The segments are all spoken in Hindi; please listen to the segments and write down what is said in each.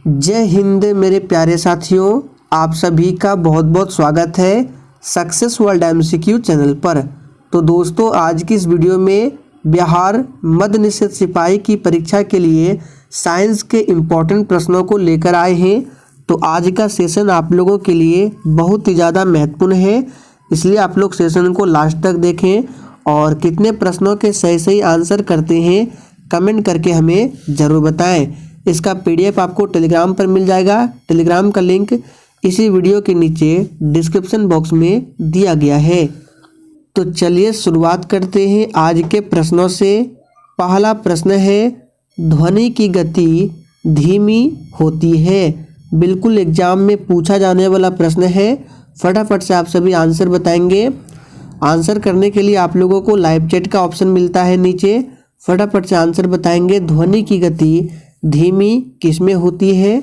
जय हिंद मेरे प्यारे साथियों, आप सभी का बहुत बहुत स्वागत है सक्सेस वर्ल्ड एमसीक्यू चैनल पर। तो दोस्तों, आज की इस वीडियो में बिहार मद्य निषेध सिपाही की परीक्षा के लिए साइंस के इम्पोर्टेंट प्रश्नों को लेकर आए हैं। तो आज का सेशन आप लोगों के लिए बहुत ही ज़्यादा महत्वपूर्ण है, इसलिए आप लोग सेशन को लास्ट तक देखें और कितने प्रश्नों के सही सही आंसर करते हैं कमेंट करके हमें ज़रूर बताएं। इसका पीडीएफ आपको टेलीग्राम पर मिल जाएगा। टेलीग्राम का लिंक इसी वीडियो के नीचे डिस्क्रिप्शन बॉक्स में दिया गया है। तो चलिए शुरुआत करते हैं आज के प्रश्नों से। पहला प्रश्न है, ध्वनि की गति धीमी होती है। बिल्कुल एग्जाम में पूछा जाने वाला प्रश्न है। फटाफट से आप सभी आंसर बताएंगे। आंसर करने के लिए आप लोगों को लाइव चैट का ऑप्शन मिलता है नीचे। फटाफट से आंसर बताएंगे। ध्वनि की गति धीमी किसमें होती है?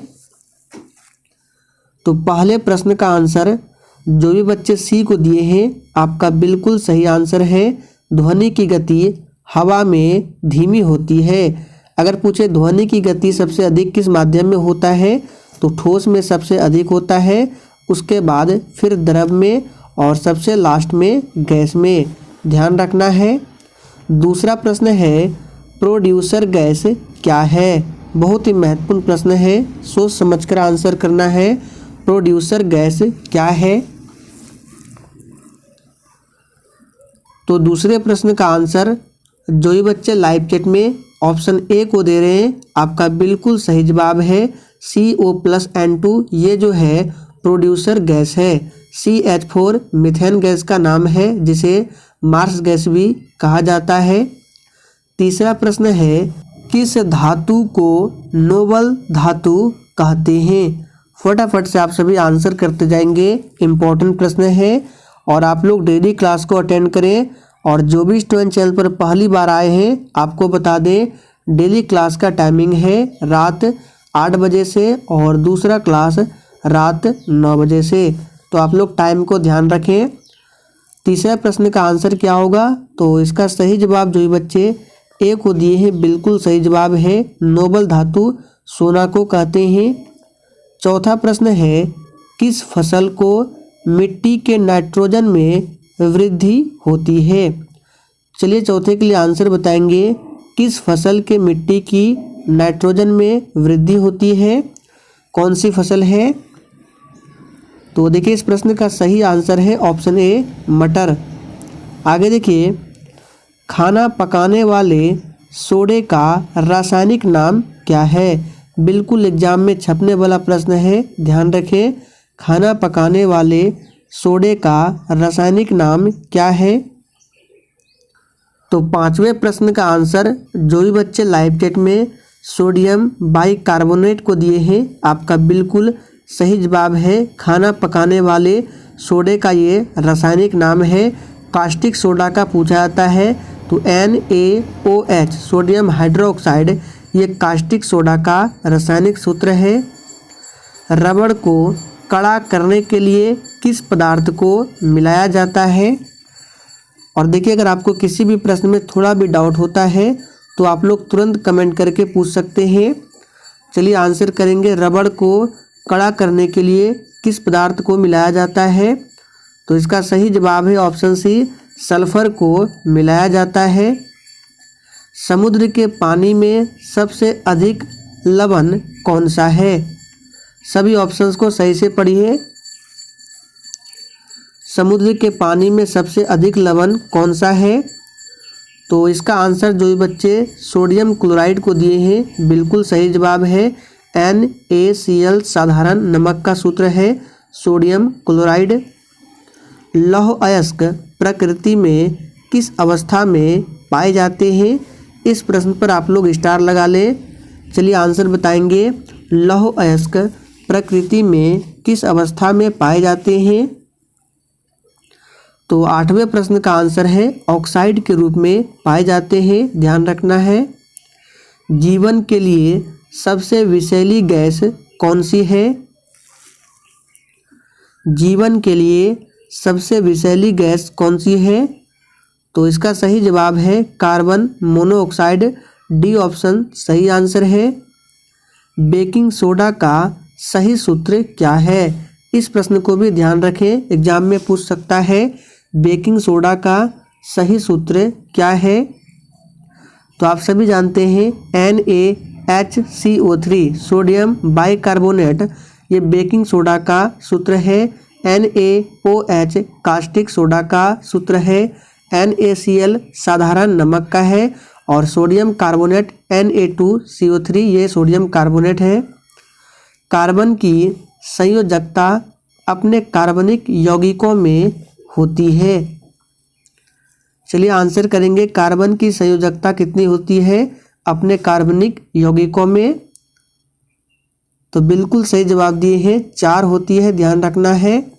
तो पहले प्रश्न का आंसर जो भी बच्चे सी को दिए हैं, आपका बिल्कुल सही आंसर है। ध्वनि की गति हवा में धीमी होती है। अगर पूछे ध्वनि की गति सबसे अधिक किस माध्यम में होता है, तो ठोस में सबसे अधिक होता है, उसके बाद फिर द्रव में और सबसे लास्ट में गैस में। ध्यान रखना है। दूसरा प्रश्न है, प्रोड्यूसर गैस क्या है? बहुत ही महत्वपूर्ण प्रश्न है, सोच समझकर आंसर करना है। प्रोड्यूसर गैस क्या है? तो दूसरे प्रश्न का आंसर जो ही बच्चे लाइव चैट में ऑप्शन ए को दे रहे हैं, आपका बिल्कुल सही जवाब है CO+N2। ये जो है प्रोड्यूसर गैस है। CH4 मीथेन गैस का नाम है, जिसे मार्स गैस भी कहा जाता है। तीसरा प्रश्न है, किस धातु को नोबल धातु कहते हैं? फटाफट से आप सभी आंसर करते जाएंगे। इम्पोर्टेंट प्रश्न है और आप लोग डेली क्लास को अटेंड करें। और जो भी स्टूडेंट चैनल पर पहली बार आए हैं, आपको बता दें डेली क्लास का टाइमिंग है रात 8 बजे से और दूसरा क्लास रात 9 बजे से। तो आप लोग टाइम को ध्यान रखें। तीसरा प्रश्न का आंसर क्या होगा? तो इसका सही जवाब जो ही बच्चे ए को दिए हैं, बिल्कुल सही जवाब है नोबल धातु सोना को कहते हैं। चौथा प्रश्न है, किस फसल को मिट्टी के नाइट्रोजन में वृद्धि होती है? चलिए चौथे के लिए आंसर बताएंगे। किस फसल के मिट्टी की नाइट्रोजन में वृद्धि होती है? कौन सी फसल है? तो देखिए, इस प्रश्न का सही आंसर है ऑप्शन ए, मटर। आगे देखिए, खाना पकाने वाले सोडे का रासायनिक नाम क्या है? बिल्कुल एग्जाम में छपने वाला प्रश्न है, ध्यान रखें। खाना पकाने वाले सोडे का रासायनिक नाम क्या है? तो पांचवें प्रश्न का आंसर जो भी बच्चे लाइव चैट में सोडियम बाइकार्बोनेट को दिए हैं, आपका बिल्कुल सही जवाब है खाना पकाने वाले सोडे का ये रासायनिक नाम है। कास्टिक सोडा का पूछा जाता है, तो NaOH सोडियम हाइड्रोक्साइड ये कास्टिक सोडा का रासायनिक सूत्र है। रबड़ को कड़ा करने के लिए किस पदार्थ को मिलाया जाता है? और देखिए, अगर आपको किसी भी प्रश्न में थोड़ा भी डाउट होता है, तो आप लोग तुरंत कमेंट करके पूछ सकते हैं। चलिए आंसर करेंगे। रबड़ को कड़ा करने के लिए किस पदार्थ को मिलाया जाता है? तो इसका सही जवाब है ऑप्शन सी, सल्फर को मिलाया जाता है। समुद्र के पानी में सबसे अधिक लवण कौन सा है? सभी ऑप्शंस को सही से पढ़िए। समुद्र के पानी में सबसे अधिक लवण कौन सा है? तो इसका आंसर जो भी बच्चे सोडियम क्लोराइड को दिए हैं, बिल्कुल सही जवाब है NaCl साधारण नमक का सूत्र है सोडियम क्लोराइड। लौह अयस्क प्रकृति में किस अवस्था में पाए जाते हैं? इस प्रश्न पर आप लोग स्टार लगा लें। चलिए आंसर बताएंगे। लौह अयस्क प्रकृति में किस अवस्था में पाए जाते हैं? तो आठवें प्रश्न का आंसर है ऑक्साइड के रूप में पाए जाते हैं। ध्यान रखना है। जीवन के लिए सबसे विषैली गैस कौन सी है? जीवन के लिए सबसे विषैली गैस कौन सी है? तो इसका सही जवाब है कार्बन मोनोऑक्साइड। डी ऑप्शन सही आंसर है। बेकिंग सोडा का सही सूत्र क्या है? इस प्रश्न को भी ध्यान रखें, एग्जाम में पूछ सकता है। बेकिंग सोडा का सही सूत्र क्या है? तो आप सभी जानते हैं NaHCO3 सोडियम बाइकार्बोनेट, ये बेकिंग सोडा का सूत्र है। NaOH कास्टिक सोडा का सूत्र है। NaCl साधारण नमक का है और सोडियम कार्बोनेट Na2CO3 ये सोडियम कार्बोनेट है। कार्बन की संयोजकता अपने कार्बनिक यौगिकों में होती है। चलिए आंसर करेंगे, कार्बन की संयोजकता कितनी होती है अपने कार्बनिक यौगिकों में? तो बिल्कुल सही जवाब दिए हैं, 4 होती है, ध्यान रखना है।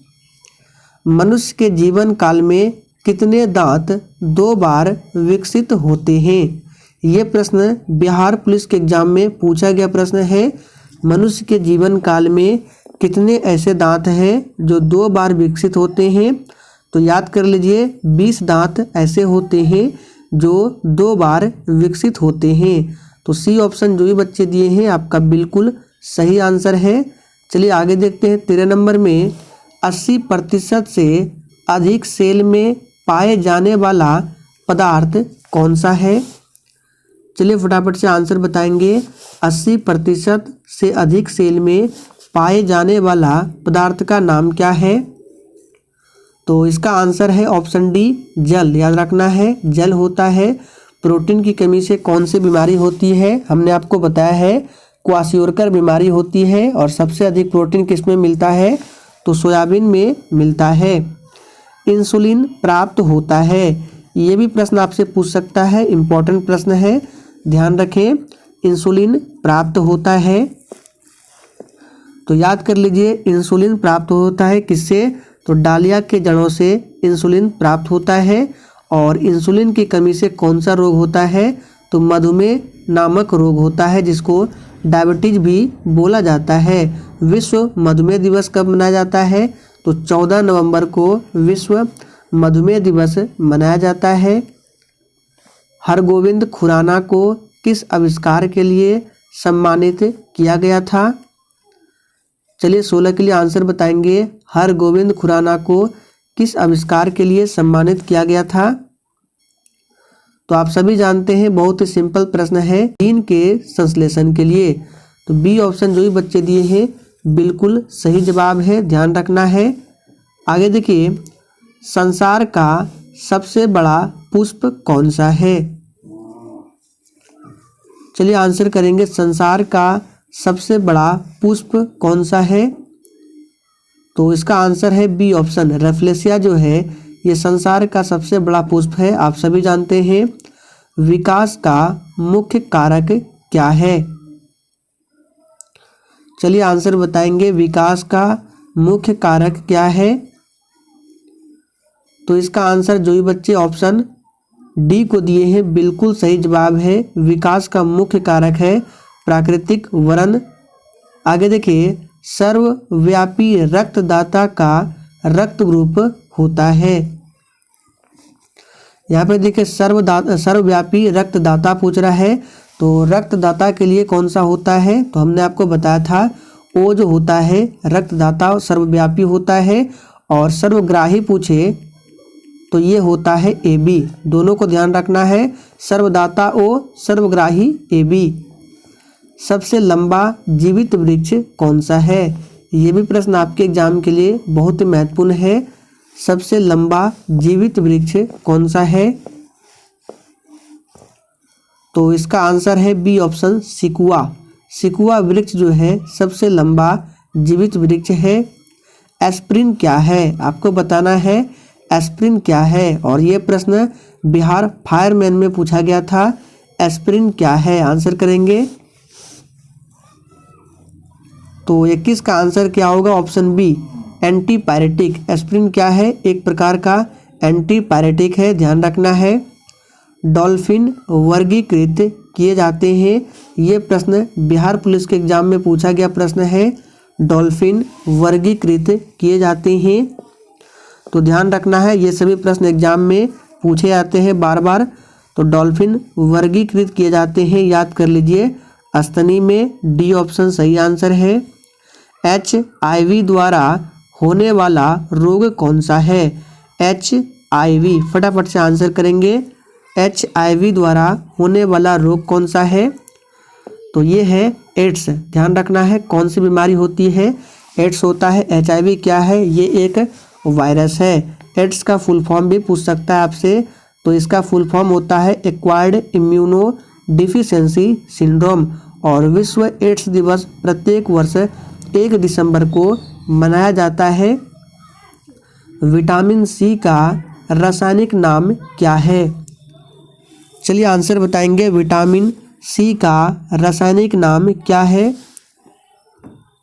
मनुष्य के जीवन काल में कितने दांत 2 बार विकसित होते हैं? ये प्रश्न बिहार पुलिस के एग्जाम में पूछा गया प्रश्न है। मनुष्य के जीवन काल में कितने ऐसे दांत हैं जो 2 बार विकसित होते हैं? तो याद कर लीजिए, 20 दांत ऐसे होते हैं जो 2 बार विकसित होते हैं। तो सी ऑप्शन जो भी बच्चे दिए हैं आपका बिल्कुल सही आंसर है। चलिए आगे देखते हैं। 13 नंबर में 80% से अधिक सेल में पाए जाने वाला पदार्थ कौन सा है? चलिए फटाफट से आंसर बताएंगे। 80% से अधिक सेल में पाए जाने वाला पदार्थ का नाम क्या है? तो इसका आंसर है ऑप्शन डी, जल। याद रखना है, जल होता है। प्रोटीन की कमी से कौन सी बीमारी होती है? हमने आपको बताया है क्वाशियोरकर बीमारी होती है। और सबसे अधिक प्रोटीन किसमें मिलता है? तो सोयाबीन में मिलता है। इंसुलिन प्राप्त होता है, ये भी प्रश्न आपसे पूछ सकता है, इम्पोर्टेंट प्रश्न है, ध्यान रखें। इंसुलिन प्राप्त होता है, तो याद कर लीजिए इंसुलिन प्राप्त होता है किससे? तो डालिया के जड़ों से इंसुलिन प्राप्त होता है। और इंसुलिन की कमी से कौन सा रोग होता है? तो मधुमेह नामक रोग होता है, जिसको डायबिटीज भी बोला जाता है। विश्व मधुमेह दिवस कब मनाया जाता है? तो 14 नवंबर को विश्व मधुमेह दिवस मनाया जाता है। हरगोविंद खुराना को किस आविष्कार के लिए सम्मानित किया गया था? चलिए 16 के लिए आंसर बताएंगे। हरगोविंद खुराना को किस आविष्कार के लिए सम्मानित किया गया था? तो आप सभी जानते हैं, बहुत ही सिंपल प्रश्न है, जीन के संश्लेषण के लिए। तो बी ऑप्शन जो भी बच्चे दिए हैं बिल्कुल सही जवाब है, ध्यान रखना है। आगे देखिए, संसार का सबसे बड़ा पुष्प कौन सा है? चलिए आंसर करेंगे, संसार का सबसे बड़ा पुष्प कौन सा है? तो इसका आंसर है बी ऑप्शन, रेफ्लेसिया जो है ये संसार का सबसे बड़ा पुष्प है। आप सभी जानते हैं। विकास का मुख्य कारक क्या है? चलिए आंसर बताएंगे, विकास का मुख्य कारक क्या है? तो इसका आंसर जो भी बच्चे ऑप्शन डी को दिए हैं बिल्कुल सही जवाब है। विकास का मुख्य कारक है प्राकृतिक वरण। आगे देखिए, सर्वव्यापी रक्तदाता का रक्त ग्रुप होता है। यहाँ पे देखिए सर्वव्यापी रक्तदाता पूछ रहा है, तो रक्तदाता के लिए कौन सा होता है? तो हमने आपको बताया था ओ जो होता है रक्तदाता सर्वव्यापी होता है, और सर्वग्राही पूछे तो ये होता है ए बी। दोनों को ध्यान रखना है, सर्वदाता ओ, सर्वग्राही ए बी। सबसे लंबा जीवित वृक्ष कौन सा है? ये भी प्रश्न आपके एग्जाम के लिए बहुत ही महत्वपूर्ण है। सबसे लंबा जीवित वृक्ष कौन सा है? तो इसका आंसर है बी ऑप्शन, सिकुआ। सिकुआ वृक्ष जो है सबसे लंबा जीवित वृक्ष है। एस्प्रिन क्या है? आपको बताना है एस्प्रिन क्या है, और ये प्रश्न बिहार फायरमैन में पूछा गया था। एस्प्रिन क्या है? आंसर करेंगे, तो 21 का आंसर क्या होगा? Option B, antipyretic. एस्प्रिन क्या है? एक प्रकार का एंटीपायरेटिक है, ध्यान रखना है। डॉल्फिन वर्गीकृत किए जाते हैं, ये प्रश्न बिहार पुलिस के एग्जाम में पूछा गया प्रश्न है। डॉल्फिन वर्गीकृत किए जाते हैं, तो ध्यान रखना है, ये सभी प्रश्न एग्जाम में पूछे जाते हैं बार बार। तो डॉल्फिन वर्गीकृत किए जाते हैं, याद कर लीजिए। स्तनी में, डी ऑप्शन सही आंसर है। HIV द्वारा होने वाला रोग कौन सा है? HIV, फटाफट से आंसर करेंगे। HIV द्वारा होने वाला रोग कौन सा है? तो ये है एड्स। ध्यान रखना है कौन सी बीमारी होती है, एड्स होता है। HIV क्या है? ये एक वायरस है। एड्स का फुल फॉर्म भी पूछ सकता है आपसे, तो इसका फुल फॉर्म होता है एक्वायर्ड इम्यूनो डिफिशियंसी सिंड्रोम। और विश्व एड्स दिवस प्रत्येक वर्ष 1 दिसंबर को मनाया जाता है। विटामिन सी का रासायनिक नाम क्या है? चलिए आंसर बताएंगे। विटामिन सी का रासायनिक नाम क्या है?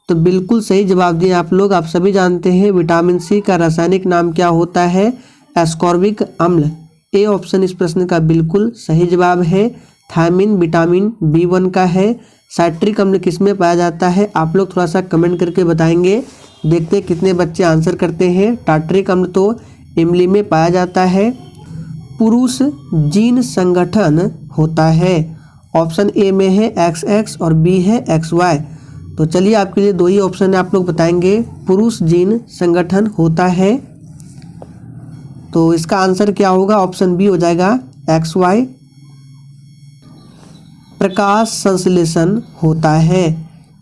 तो बिल्कुल सही जवाब दिए आप लोग। आप सभी जानते हैं विटामिन सी का रासायनिक नाम क्या होता है? एस्कॉर्बिक अम्ल। ए ऑप्शन इस प्रश्न का बिल्कुल सही जवाब है। थायमिन विटामिन B1 का है। साइट्रिक अम्ल किसमें पाया जाता है? आप लोग थोड़ा सा कमेंट करके बताएंगे। देखते हैं कितने बच्चे आंसर करते हैं। टार्टरिक अम्ल तो इमली में पाया जाता है। पुरुष जीन संगठन होता है। ऑप्शन ए में है XX और B है XY। तो चलिए आपके लिए 2 ही ऑप्शन है, आप लोग बताएंगे। पुरुष जीन संगठन होता है, तो इसका आंसर क्या होगा? ऑप्शन बी हो जाएगा XY। प्रकाश संश्लेषण होता है।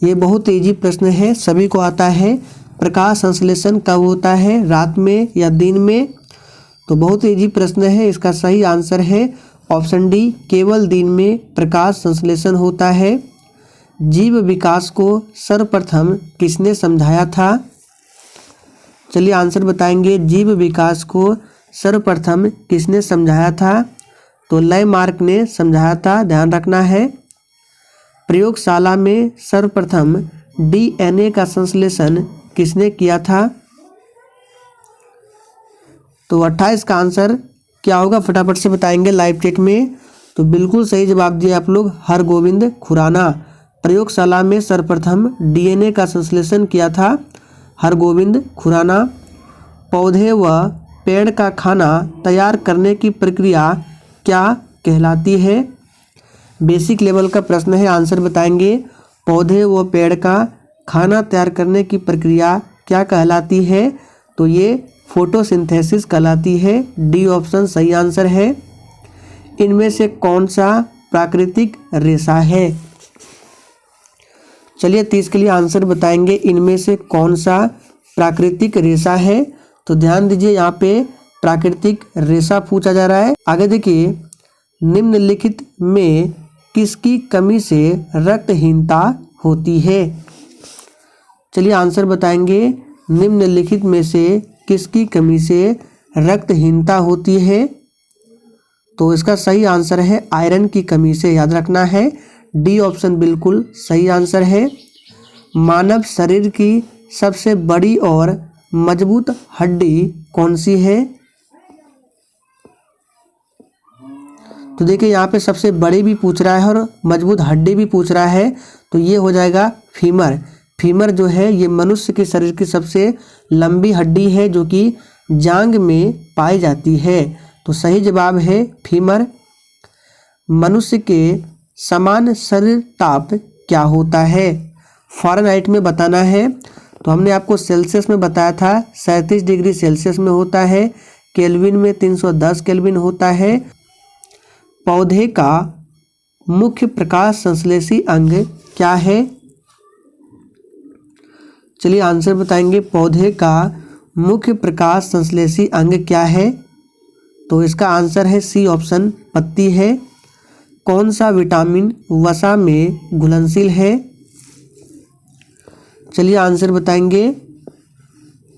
ये बहुत इजी प्रश्न है, सभी को आता है। प्रकाश संश्लेषण कब होता है? रात में या दिन में? तो बहुत इजी प्रश्न है। इसका सही आंसर है ऑप्शन डी, केवल दिन में प्रकाश संश्लेषण होता है। जीव विकास को सर्वप्रथम किसने समझाया था? चलिए आंसर बताएंगे। जीव विकास को सर्वप्रथम किसने समझाया था? तो लैमार्क ने समझाया था। ध्यान रखना है। प्रयोगशाला में सर्वप्रथम DNA का संश्लेषण किसने किया था? तो 28 का आंसर क्या होगा? फटाफट से बताएंगे लाइव चैट में। तो बिल्कुल सही जवाब दिया आप लोग, हरगोविंद खुराना। प्रयोगशाला में सर्वप्रथम DNA का संश्लेषण किया था हरगोविंद खुराना। पौधे व पेड़ का खाना तैयार करने की प्रक्रिया क्या कहलाती है? बेसिक लेवल का प्रश्न है, आंसर बताएंगे। पौधे व पेड़ का खाना तैयार करने की प्रक्रिया क्या कहलाती है? तो ये फोटोसिंथेसिस कहलाती है। डी ऑप्शन सही आंसर है। इनमें से कौन सा प्राकृतिक रेशा है? चलिए 30 के लिए आंसर बताएंगे। इनमें से कौन सा प्राकृतिक रेशा है? तो ध्यान दीजिए, यहाँ पे प्राकृतिक रेशा पूछा जा रहा है। आगे देखिए, निम्नलिखित में किसकी कमी से रक्तहीनता होती है? चलिए आंसर बताएंगे। निम्नलिखित में से किसकी कमी से रक्तहीनता होती है? तो इसका सही आंसर है आयरन की कमी से। याद रखना है। डी ऑप्शन बिल्कुल सही आंसर है। मानव शरीर की सबसे बड़ी और मजबूत हड्डी कौन सी है? तो देखिए यहाँ पे सबसे बड़ी भी पूछ रहा है और मजबूत हड्डी भी पूछ रहा है, तो ये हो जाएगा फीमर। फीमर जो है ये मनुष्य के शरीर की सबसे लंबी हड्डी है जो कि जांघ में पाई जाती है। तो सही जवाब है फीमर। मनुष्य के समान शरीर ताप क्या होता है? फ़ारेनहाइट में बताना है। तो हमने आपको सेल्सियस में बताया था, 37 डिग्री सेल्सियस में होता है। केल्विन में 310 केल्विन होता है। पौधे का मुख्य प्रकाश संश्लेषी अंग क्या है? चलिए आंसर बताएंगे। पौधे का मुख्य प्रकाश संश्लेषी अंग क्या है? तो इसका आंसर है सी ऑप्शन, पत्ती है। कौन सा विटामिन वसा में घुलनशील है? चलिए आंसर बताएंगे।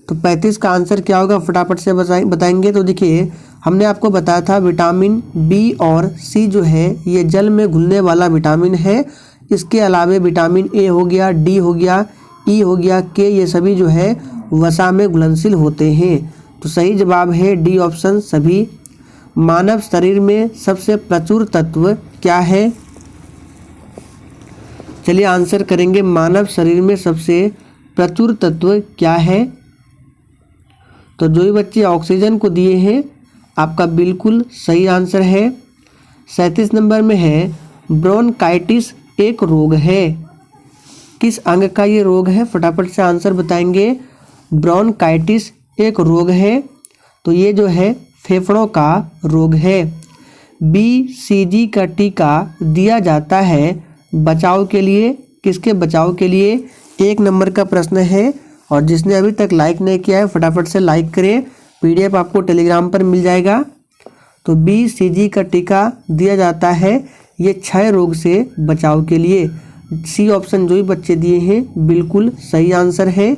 तो 35 का आंसर क्या होगा? फटाफट से बताएंगे। तो देखिए हमने आपको बताया था विटामिन बी और सी जो है ये जल में घुलने वाला विटामिन है। इसके अलावे विटामिन ए हो गया, डी हो गया, ई हो गया, के, ये सभी जो है वसा में घुलनशील होते हैं। तो सही जवाब है डी ऑप्शन सभी। मानव शरीर में सबसे प्रचुर तत्व क्या है? चलिए आंसर करेंगे। मानव शरीर में सबसे प्रचुर तत्व क्या है? तो जो भी बच्चे ऑक्सीजन को दिए हैं आपका बिल्कुल सही आंसर है। 37 नंबर में है ब्रोंकाइटिस एक रोग है। किस अंग का ये रोग है? फटाफट से आंसर बताएंगे। ब्रोंकाइटिस एक रोग है, तो ये जो है फेफड़ों का रोग है। BCG का टीका दिया जाता है बचाव के लिए, किसके बचाव के लिए? 1 नंबर का प्रश्न है। और जिसने अभी तक लाइक नहीं किया है फटाफट से लाइक करें, PDF आपको टेलीग्राम पर मिल जाएगा। तो BCG का टीका दिया जाता है ये क्षय रोग से बचाव के लिए। सी ऑप्शन जो भी बच्चे दिए हैं बिल्कुल सही आंसर है।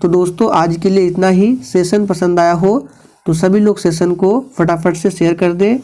तो दोस्तों आज के लिए इतना ही। सेशन पसंद आया हो तो सभी लोग सेशन को फटाफट से शेयर कर दें।